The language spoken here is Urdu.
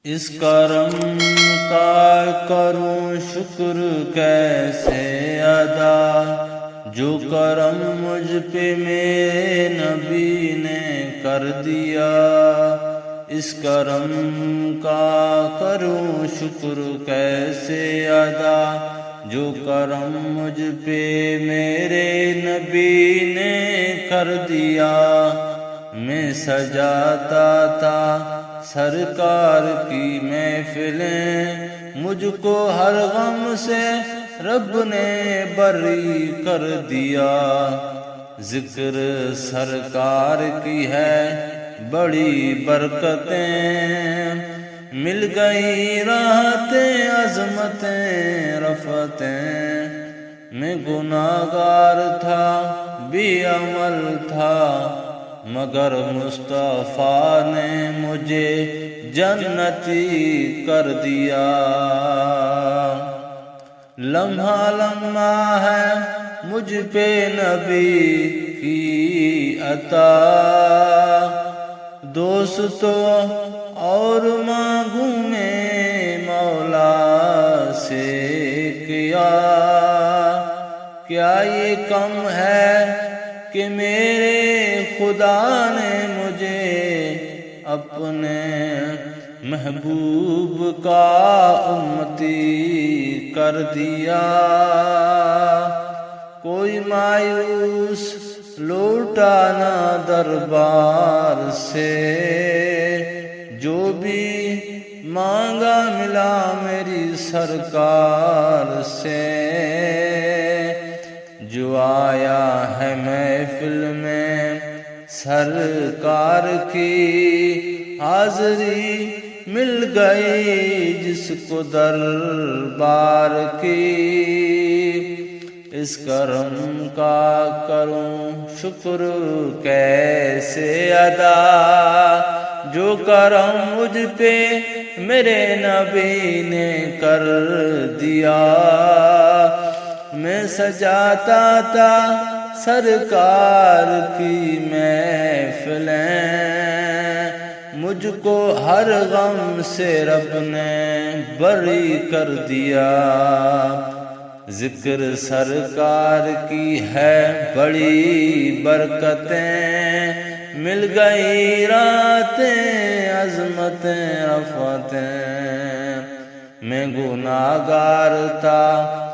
اس کرم کا کروں شکر کیسے ادا، جو کرم مجھ پہ میرے نبی نے کر دیا۔ اس کرم کا کروں شکر کیسے ادا، جو کرم مجھ پہ میرے نبی نے کر دیا۔ میں سجاتا تھا سرکار کی محفلیں، مجھ کو ہر غم سے رب نے بری کر دیا۔ ذکر سرکار کی ہے بڑی برکتیں، مل گئی راحتیں عظمتیں رفتیں۔ میں گناہگار تھا بے عمل تھا، مگر مصطفیٰ نے مجھے جنتی کر دیا۔ لمحہ لمحہ ہے مجھ پہ نبی کی عطا، دوستو اور مانگوں میں مولا سے کیا یہ کم ہے کہ میرے خدا نے مجھے اپنے محبوب کا امتی کر دیا۔ کوئی مایوس لوٹا نہ دربار سے، جو بھی مانگا ملا میری سرکار سے۔ جو آیا ہے محفل میں سرکار کی حاضری مل گئی جس کو دربار کی۔ اس کرم کا کروں شکر کیسے ادا، جو کرم مجھ پہ میرے نبی نے کر دیا۔ میں سجاتا تھا سرکار کی محفلیں، مجھ کو ہر غم سے رب نے بری کر دیا۔ ذکر سرکار کی ہے بڑی برکتیں، مل گئی راحتیں عظمتیں رفتیں۔ میں گناہگار تھا